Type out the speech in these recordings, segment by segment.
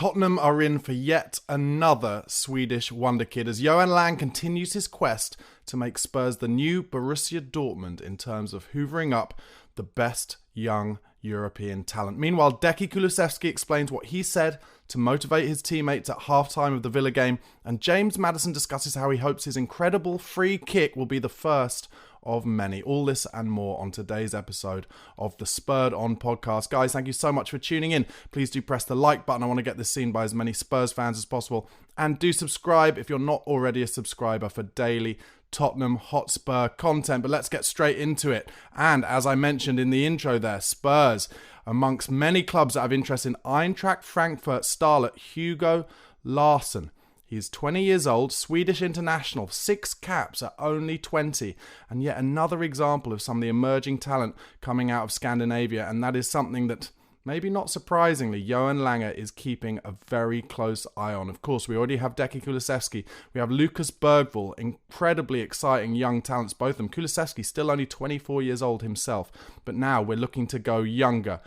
Tottenham are in for yet another Swedish wonderkid as Johan Lang continues his quest to make Spurs the new Borussia Dortmund in terms of hoovering up the best young European talent. Meanwhile, Decky Kulusevski explains what he said to motivate his teammates at halftime of the Villa game, and James Maddison discusses how he hopes his incredible free kick will be the first of many. All this and more on today's episode of the Spurred On podcast. Guys, thank you so much for tuning in. Please do press the like button. I want to get this seen by as many Spurs fans as possible. And do subscribe if you're not already a subscriber for daily Tottenham Hotspur content. But let's get straight into it. And as I mentioned in the intro there, Spurs, amongst many clubs that have interest in Eintracht Frankfurt starlet Hugo Larsson. He's 20 years old, Swedish international, 6 caps at only 20, and yet another example of some of the emerging talent coming out of Scandinavia, and that is something that, maybe not surprisingly, Johan Lange is keeping a very close eye on. Of course, we already have Decky Kulusevski, we have Lucas Bergvall, incredibly exciting young talents, both of them. Kulusevski still only 24 years old himself, but now we're looking to go younger.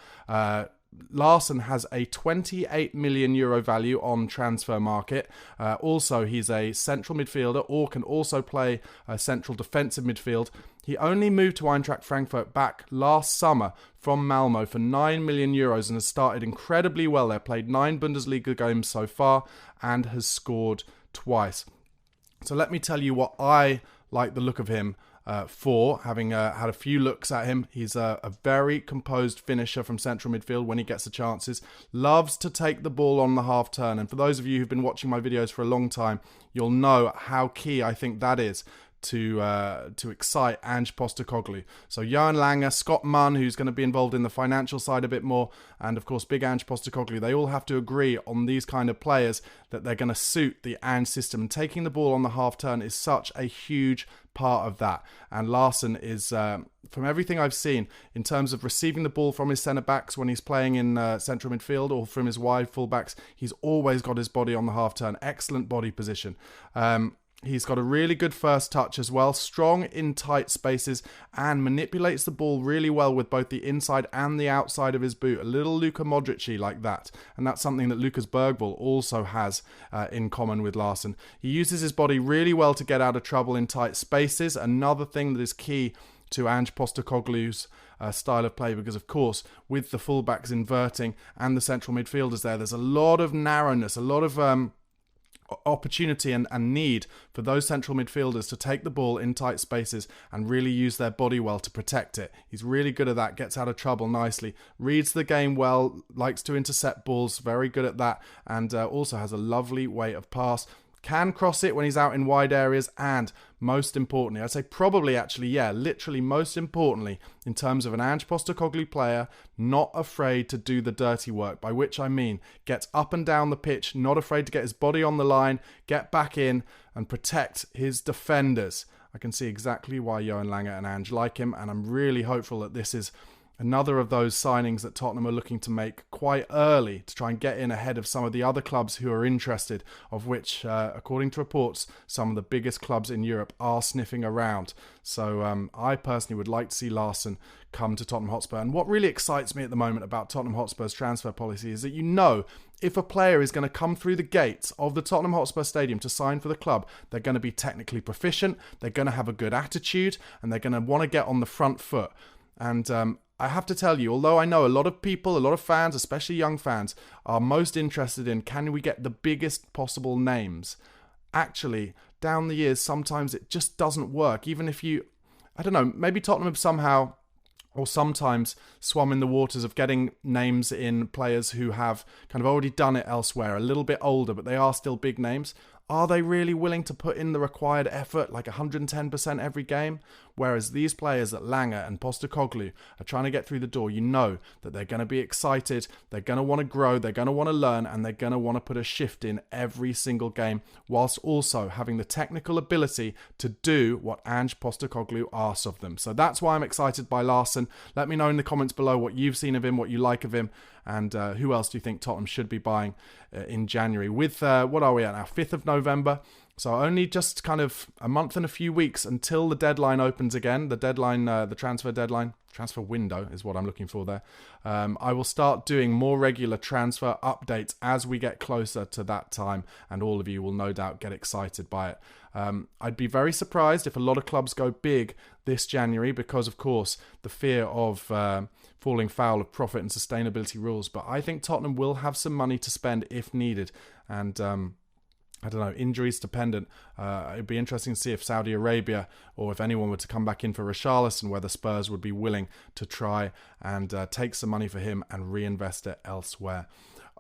Larsson has a 28 million euro value on transfer market. Also, he's a central midfielder or can also play a central defensive midfield. He only moved to Eintracht Frankfurt back last summer from Malmo for 9 million euros and has started incredibly well. They've played 9 Bundesliga games so far and has scored twice. So let me tell you what I like the look of him for, having had a few looks at him. He's a very composed finisher from central midfield when he gets the chances. Loves to take the ball on the half turn. And for those of you who've been watching my videos for a long time, you'll know how key I think that is to excite Ange Postecoglou. So Johan Lange, Scott Munn, who's going to be involved in the financial side a bit more, and of course big Ange Postecoglou, they all have to agree on these kind of players that they're going to suit the Ange system. And taking the ball on the half turn is such a huge part of that. And Larsson is, from everything I've seen, in terms of receiving the ball from his centre-backs when he's playing in central midfield or from his wide full-backs, he's always got his body on the half turn. Excellent body position. He's got a really good first touch as well, strong in tight spaces, and manipulates the ball really well with both the inside and the outside of his boot. A little Luka Modric-y like that. And that's something that Lucas Bergvall also has in common with Larsson. He uses his body really well to get out of trouble in tight spaces. Another thing that is key to Ange Postecoglou's style of play, because of course with the fullbacks inverting and the central midfielders there's a lot of narrowness, a lot of opportunity and need for those central midfielders to take the ball in tight spaces and really use their body well to protect it. He's really good at that, gets out of trouble nicely, reads the game well, likes to intercept balls, very good at that, and also has a lovely way of pass. Can cross it when he's out in wide areas, and most importantly, I'd say probably actually, literally most importantly, in terms of an Ange Postecoglou player, not afraid to do the dirty work, by which I mean gets up and down the pitch, not afraid to get his body on the line, get back in and protect his defenders. I can see exactly why Johan Lange and Ange like him, and I'm really hopeful that this is another of those signings that Tottenham are looking to make quite early to try and get in ahead of some of the other clubs who are interested, of which, according to reports, some of the biggest clubs in Europe are sniffing around. So I personally would like to see Larsson come to Tottenham Hotspur. And what really excites me at the moment about Tottenham Hotspur's transfer policy is that if a player is going to come through the gates of the Tottenham Hotspur Stadium to sign for the club, they're going to be technically proficient, they're going to have a good attitude, and they're going to want to get on the front foot. And I have to tell you, although I know a lot of people, a lot of fans, especially young fans, are most interested in can we get the biggest possible names, actually, down the years, sometimes it just doesn't work. Even if maybe Tottenham have somehow or sometimes swum in the waters of getting names in players who have kind of already done it elsewhere, a little bit older, but they are still big names. Are they really willing to put in the required effort, like 110% every game? Whereas these players that Lange and Postecoglou are trying to get through the door, you know that they're going to be excited, they're going to want to grow, they're going to want to learn, and they're going to want to put a shift in every single game, whilst also having the technical ability to do what Ange Postecoglou asks of them. So that's why I'm excited by Larsson. Let me know in the comments below what you've seen of him, what you like of him, and who else do you think Tottenham should be buying in January? With, what are we at now? 5th of November. So only just kind of a month and a few weeks until the deadline opens again. The deadline, the transfer deadline, transfer window is what I'm looking for there. I will start doing more regular transfer updates as we get closer to that time, and all of you will no doubt get excited by it. I'd be very surprised if a lot of clubs go big this January because, of course, the fear of falling foul of profit and sustainability rules. But I think Tottenham will have some money to spend if needed. And I don't know, injuries dependent. It'd be interesting to see if Saudi Arabia or if anyone were to come back in for Richarlison, whether Spurs would be willing to try and take some money for him and reinvest it elsewhere.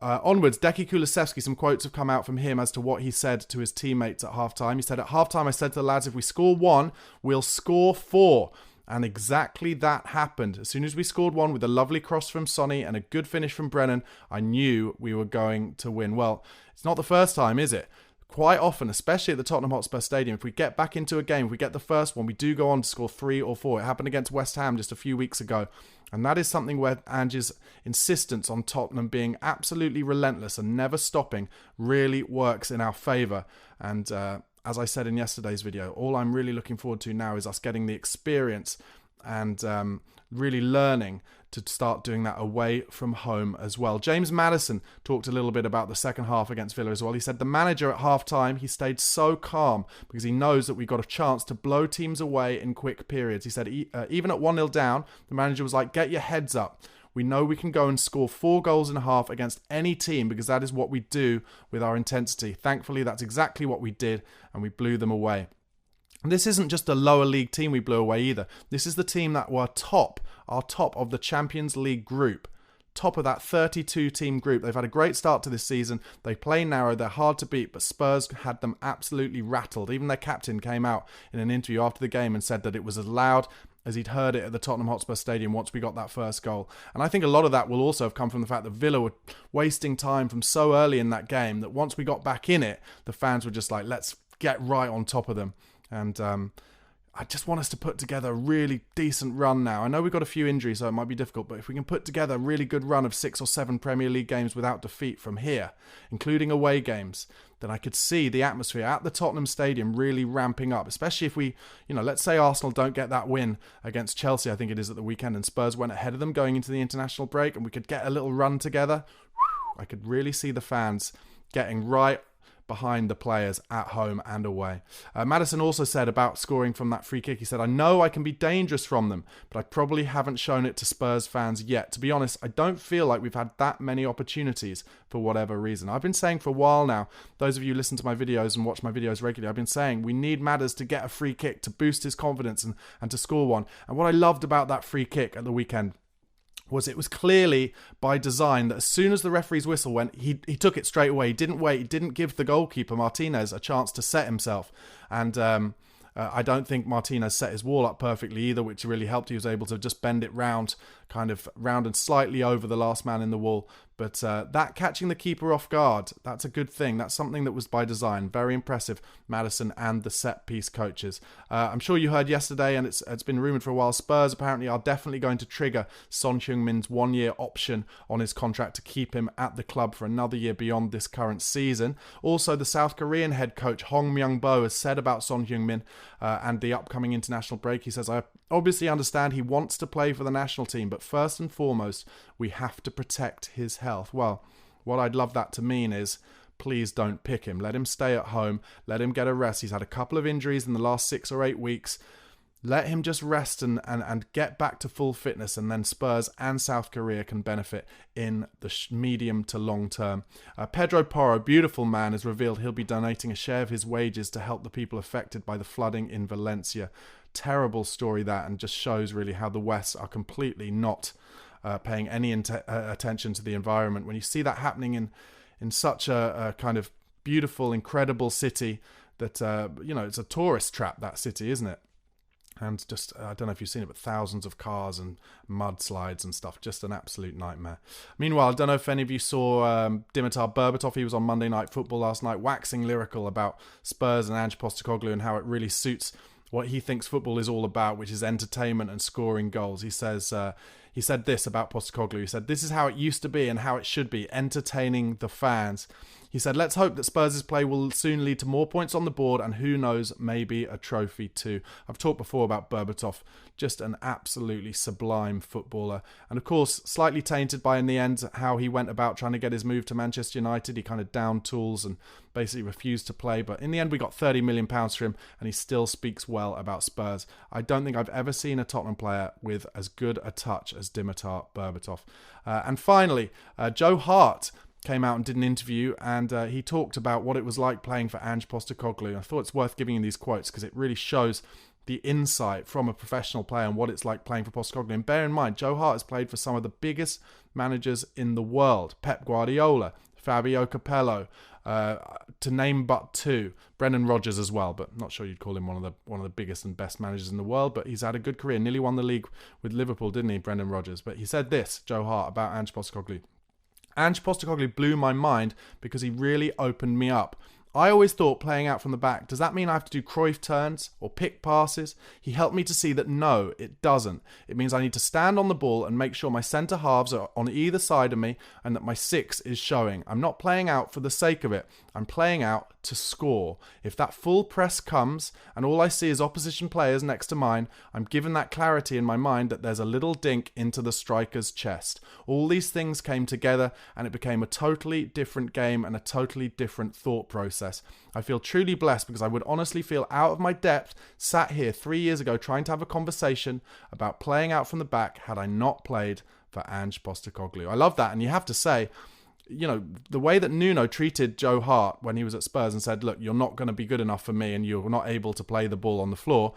Onwards, Deki Kulusevski, some quotes have come out from him as to what he said to his teammates at halftime. He said, "At halftime, I said to the lads, if we score one, we'll score four." And exactly that happened. As soon as we scored one with a lovely cross from Sonny and a good finish from Brennan, I knew we were going to win. Well, it's not the first time, is it? Quite often, especially at the Tottenham Hotspur Stadium, if we get back into a game, if we get the first one, we do go on to score 3 or 4. It happened against West Ham just a few weeks ago. And that is something where Ange's insistence on Tottenham being absolutely relentless and never stopping really works in our favour. And as I said in yesterday's video, all I'm really looking forward to now is us getting the experience and really learning to start doing that away from home as well. James Maddison talked a little bit about the second half against Villa as well. He said the manager at half-time, he stayed so calm because he knows that we got a chance to blow teams away in quick periods. He said even at 1-0 down, the manager was like, get your heads up. We know we can go and score 4 goals in a half against any team because that is what we do with our intensity. Thankfully, that's exactly what we did, and we blew them away. And this isn't just a lower league team we blew away either. This is the team that were top of the Champions League group. Top of that 32-team group. They've had a great start to this season. They play narrow, they're hard to beat, but Spurs had them absolutely rattled. Even their captain came out in an interview after the game and said that it was as loud as he'd heard it at the Tottenham Hotspur Stadium once we got that first goal. And I think a lot of that will also have come from the fact that Villa were wasting time from so early in that game that once we got back in it, the fans were just like, let's get right on top of them. And I just want us to put together a really decent run now. I know we've got a few injuries, so it might be difficult, but if we can put together a really good run of 6 or 7 Premier League games without defeat from here, including away games, then I could see the atmosphere at the Tottenham Stadium really ramping up, especially if we, let's say Arsenal don't get that win against Chelsea, I think it is at the weekend, and Spurs went ahead of them going into the international break, and we could get a little run together. I could really see the fans getting right behind the players at home and away. Maddison also said about scoring from that free kick, he said, I know I can be dangerous from them, but I probably haven't shown it to Spurs fans yet. To be honest, I don't feel like we've had that many opportunities for whatever reason. I've been saying for a while now, those of you who listen to my videos and watch my videos regularly, I've been saying we need Madders to get a free kick to boost his confidence and to score one. And what I loved about that free kick at the weekend was it was clearly by design that as soon as the referee's whistle went, he took it straight away. He didn't wait. He didn't give the goalkeeper, Martinez, a chance to set himself. And I don't think Martinez set his wall up perfectly either, which really helped. He was able to just bend it round and slightly over the last man in the wall. But that catching the keeper off guard, that's a good thing. That's something that was by design. Very impressive, Maddison and the set-piece coaches. I'm sure you heard yesterday, and it's been rumoured for a while, Spurs apparently are definitely going to trigger Son Heung-min's 1-year option on his contract to keep him at the club for another year beyond this current season. Also, the South Korean head coach Hong Myung-bo has said about Son Heung-min and the upcoming international break. He says, I obviously understand he wants to play for the national team, but first and foremost, we have to protect his health. Well, what I'd love that to mean is, please don't pick him. Let him stay at home. Let him get a rest. He's had a couple of injuries in the last 6 or 8 weeks. Let him just rest and get back to full fitness, and then Spurs and South Korea can benefit in the medium to long term. Pedro Porro, beautiful man, has revealed he'll be donating a share of his wages to help the people affected by the flooding in Valencia. Terrible story that, and just shows really how the West are completely not paying any attention to the environment. When you see that happening in such a kind of beautiful, incredible city that, it's a tourist trap, that city, isn't it? And just, I don't know if you've seen it, but thousands of cars and mudslides and stuff. Just an absolute nightmare. Meanwhile, I don't know if any of you saw Dimitar Berbatov. He was on Monday Night Football last night, waxing lyrical about Spurs and Ange Postecoglou and how it really suits what he thinks football is all about, which is entertainment and scoring goals. He said this about Postecoglou. He said, this is how it used to be and how it should be, entertaining the fans. He said, let's hope that Spurs' play will soon lead to more points on the board and who knows, maybe a trophy too. I've talked before about Berbatov, just an absolutely sublime footballer. And of course, slightly tainted by in the end how he went about trying to get his move to Manchester United. He kind of downed tools and basically refused to play. But in the end, we got £30 million for him and he still speaks well about Spurs. I don't think I've ever seen a Tottenham player with as good a touch as Dimitar Berbatov. And finally, Joe Hart came out and did an interview and he talked about what it was like playing for Ange Postecoglou. I thought it's worth giving you these quotes because it really shows the insight from a professional player and what it's like playing for Postecoglou. And bear in mind, Joe Hart has played for some of the biggest managers in the world. Pep Guardiola, Fabio Capello, to name but two. Brendan Rodgers as well, but not sure you'd call him one of the biggest and best managers in the world. But he's had a good career. Nearly won the league with Liverpool, didn't he, Brendan Rodgers? But he said this, Joe Hart, about Ange Postecoglou. Ange Postecoglou blew my mind because he really opened me up. I always thought playing out from the back, does that mean I have to do Cruyff turns or pick passes? He helped me to see that no, it doesn't. It means I need to stand on the ball and make sure my centre halves are on either side of me and that my six is showing. I'm not playing out for the sake of it. I'm playing out to score. If that full press comes and all I see is opposition players next to mine, I'm given that clarity in my mind that there's a little dink into the striker's chest. All these things came together and it became a totally different game and a totally different thought process. I feel truly blessed because I would honestly feel out of my depth sat here 3 years ago trying to have a conversation about playing out from the back had I not played for Ange Postecoglou. I love that, and you have to say, you know, the way that Nuno treated Joe Hart when he was at Spurs and said, look, you're not going to be good enough for me and you're not able to play the ball on the floor,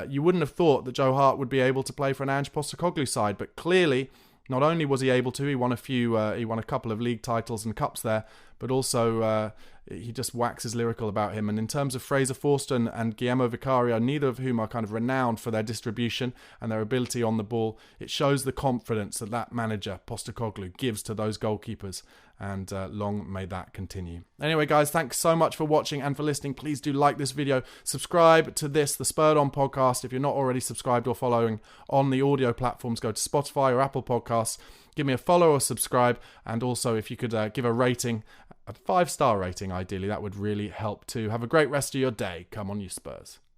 you wouldn't have thought that Joe Hart would be able to play for an Ange Postecoglou side, but clearly not only was he able to, he won a couple of league titles and cups there, but also he just waxes lyrical about him. And in terms of Fraser Forster and Guillermo Vicario, neither of whom are kind of renowned for their distribution and their ability on the ball, it shows the confidence that manager, Postecoglou, gives to those goalkeepers. And long may that continue. Anyway, guys, thanks so much for watching and for listening. Please do like this video. Subscribe to this, the Spurred On podcast. If you're not already subscribed or following on the audio platforms, go to Spotify or Apple Podcasts. Give me a follow or subscribe. And also, if you could give a rating, a 5-star rating, ideally, that would really help too. Have a great rest of your day. Come on, you Spurs.